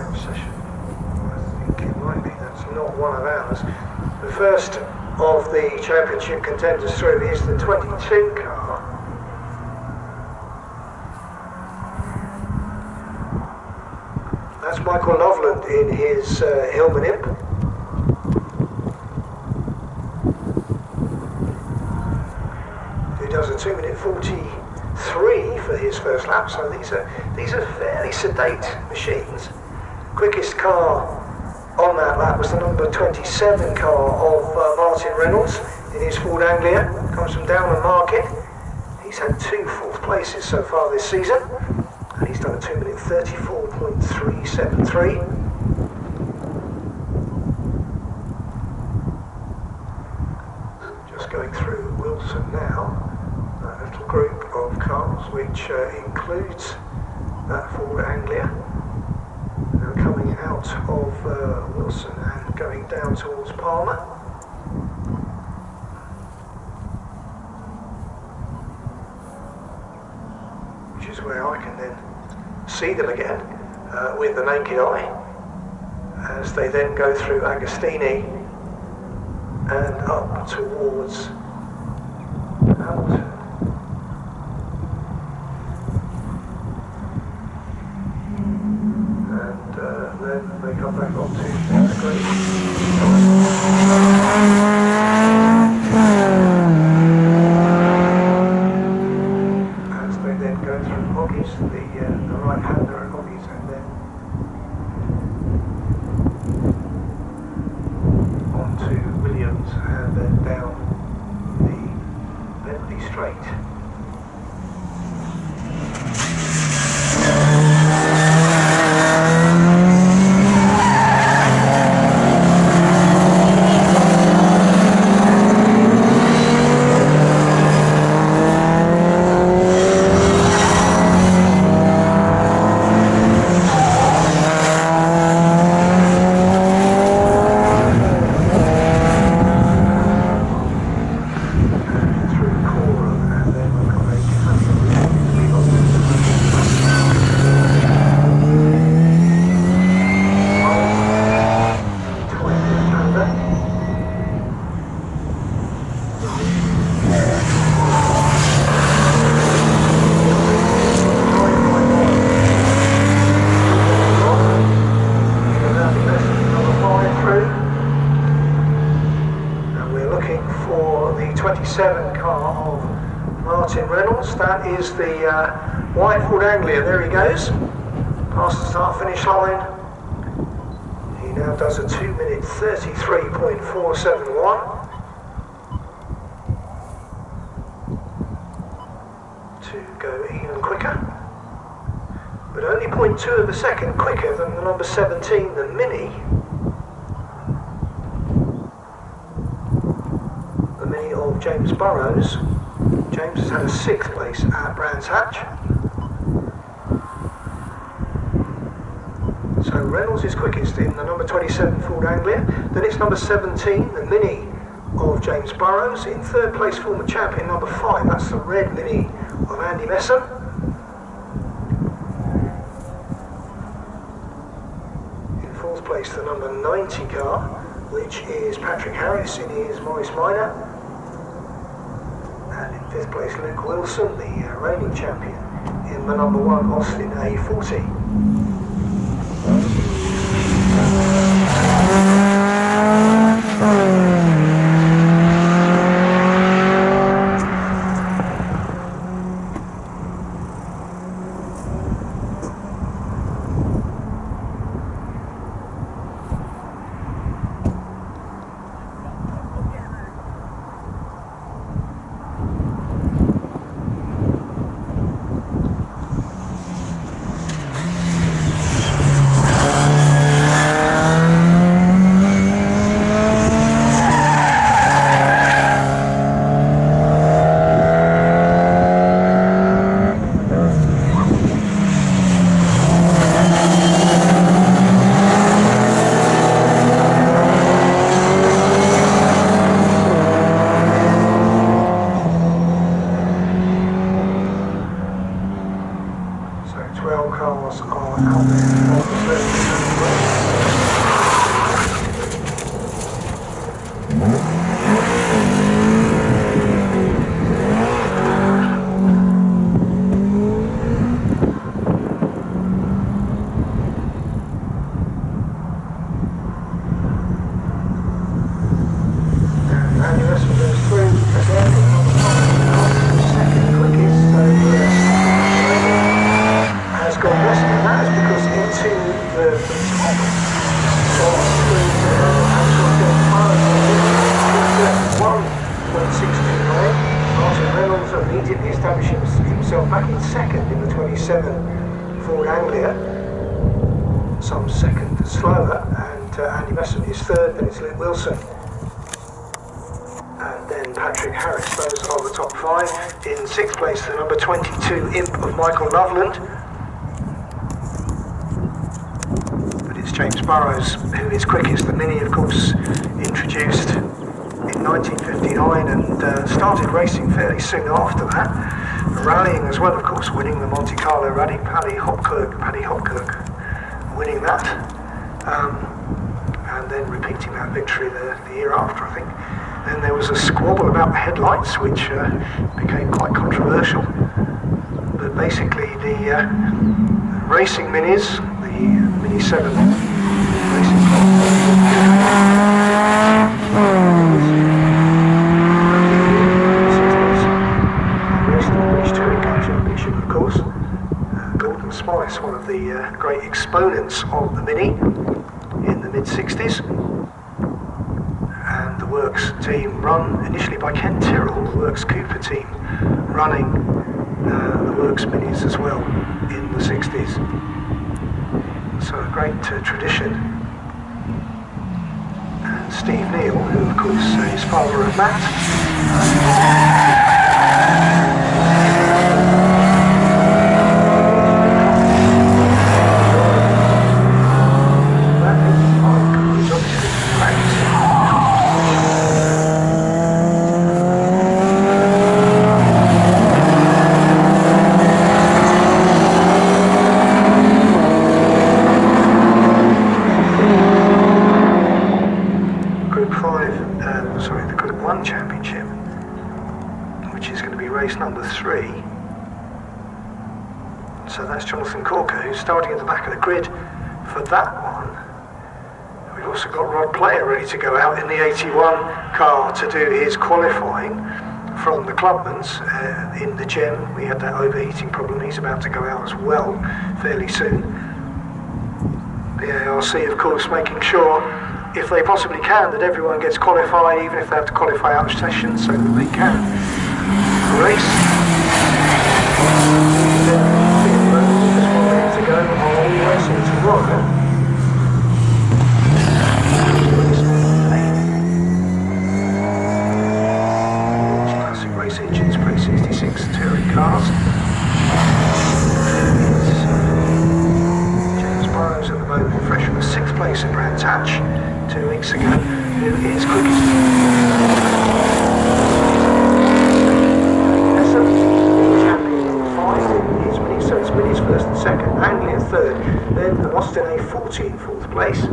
out session. I think it might be. That's not one of ours. The first of the championship contenders through is the 22 car. That's Michael Loveland in his Hillman Imp. Who does a 2 minute 43 for his first lap. So these are fairly sedate machines. Quickest car on that lap was the number 27 car of Martin Reynolds in his Ford Anglia. Comes from Downland Market. He's had 2 fourth places so far this season. And he's done a 2 minute 34.373. Just going through Wilson now, that little group of cars which includes that Ford Anglia. Now coming out of Wilson and going down towards Palmer. Which is where I can then see them again with the naked eye as they then go through Agostini and up towards Hamilton. And then they come back onto the green. The right hander and Hoggies, and then on to Williams and then down the Bentley straight. Car of Martin Reynolds. That is the white Ford Anglia. There he goes, past the start finish line. He now does a 2 minute 33.471 to go even quicker, but only 0.2 of a second quicker than the number 17, the Mini. Of James Burrows. James has had a 6th place at Brands Hatch. So Reynolds is quickest in the number 27 Ford Anglia. Then it's number 17, the Mini of James Burrows. In 3rd place, former champion number 5. That's the red Mini of Andy Messam. In 4th place, the number 90 car, which is Patrick Harris in his Morris Minor. And in 5th place, Luke Wilson, the reigning champion, in the number 1 Austin A40. second slower, and Andy Messon is third, then it's Luke Wilson. And then Patrick Harris, those are the top five. In sixth place, the number 22 Imp of Michael Loveland. But it's James Burrows who is quickest. The Mini, of course, introduced in 1959 and started racing fairly soon after that. Rallying as well, of course, winning the Monte Carlo Rally. Paddy Hopkirk winning that. And then repeating that victory the year after, I think. Then there was a squabble about the headlights, which became quite controversial. But basically, the racing minis, the Mini 7 racing raced in the British Touring Car Championship, of course. Gordon Spice, one of the great exponents of the Mini in the mid-60s. And the Works team run initially by Ken Tyrrell, the Works Cooper team running the Works Minis as well in the 60s. So a great tradition. And Steve Neal, who of course is father of Matt. Number 3. So that's Jonathan Corker, who's starting at the back of the grid for that one. We've also got Rod Player ready to go out in the 81 car to do his qualifying from the Clubman's in the Gem. We had that overheating problem. He's about to go out as well fairly soon. The ARC, of course, making sure, if they possibly can, that everyone gets qualified, even if they have to qualify out of session, so that they can race. Just 1 minute to go on racing tomorrow. Classic race engines, pre-66 touring cars. James Burrows at the moment, fresh from a 6th place in Brands Hatch 2 weeks ago, who is quickest. Minis first and second, Anglia third, then Austin A40 in 4th place,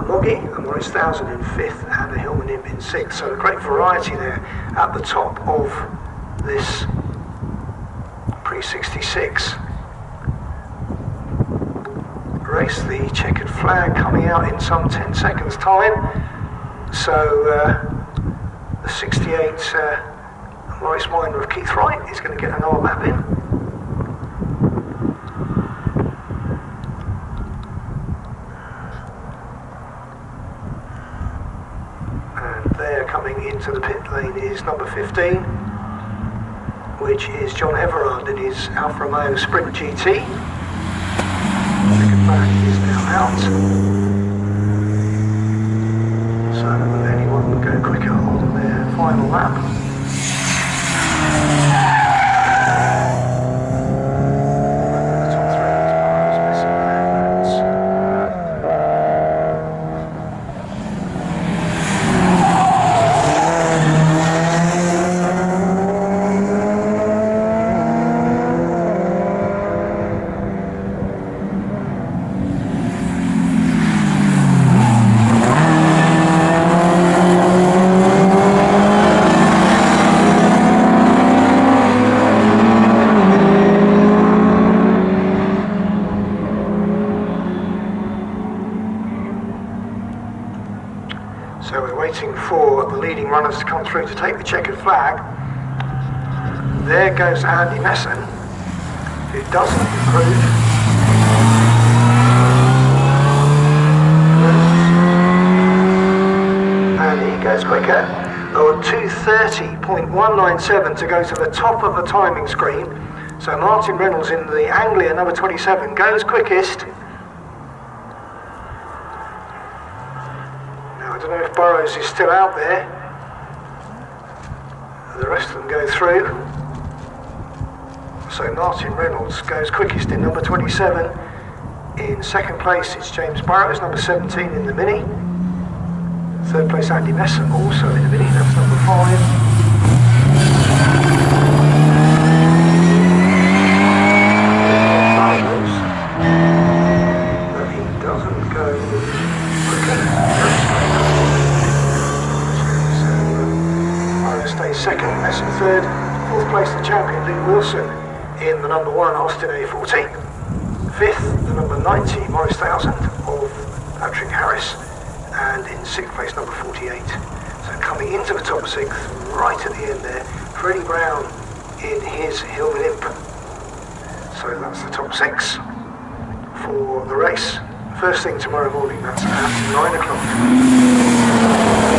Moggy and Morris Thousand in 5th, and a Hillman Imp in 6th. So a great variety there at the top of this pre-66 race. The checkered flag coming out in some 10 seconds time. So the 68 Morris Minor of Keith Wright is going to get another lap in. Coming into the pit lane is number 15, which is John Everard in his Alfa Romeo Sprint GT. Second flag is now out. So will anyone go quicker on their final lap? So we're waiting for the leading runners to come through to take the checkered flag. There goes Andy Messon, who doesn't improve. And he goes quicker. Oh, 2:30.197 to go to the top of the timing screen. So Martin Reynolds in the Anglia number 27 goes quickest. don't know if Burrows is still out there. The rest of them go through. So Martin Reynolds goes quickest in number 27. In second place it's James Burrows, number 17 in the Mini. Third place Andy Messer, also in the Mini, that's number 5. But he doesn't go quicker. Burrows stays second, Messer third. Fourth place the champion Luke Wilson in the number 1 Austin A40. Fifth, the number 90 Morris 1000 of Patrick Harris, and in sixth place number 48. So coming into the top 6 right at the end there, Freddie Brown in his Hillman Imp. So that's the top 6 for the race. First thing tomorrow morning, that's at 9 o'clock.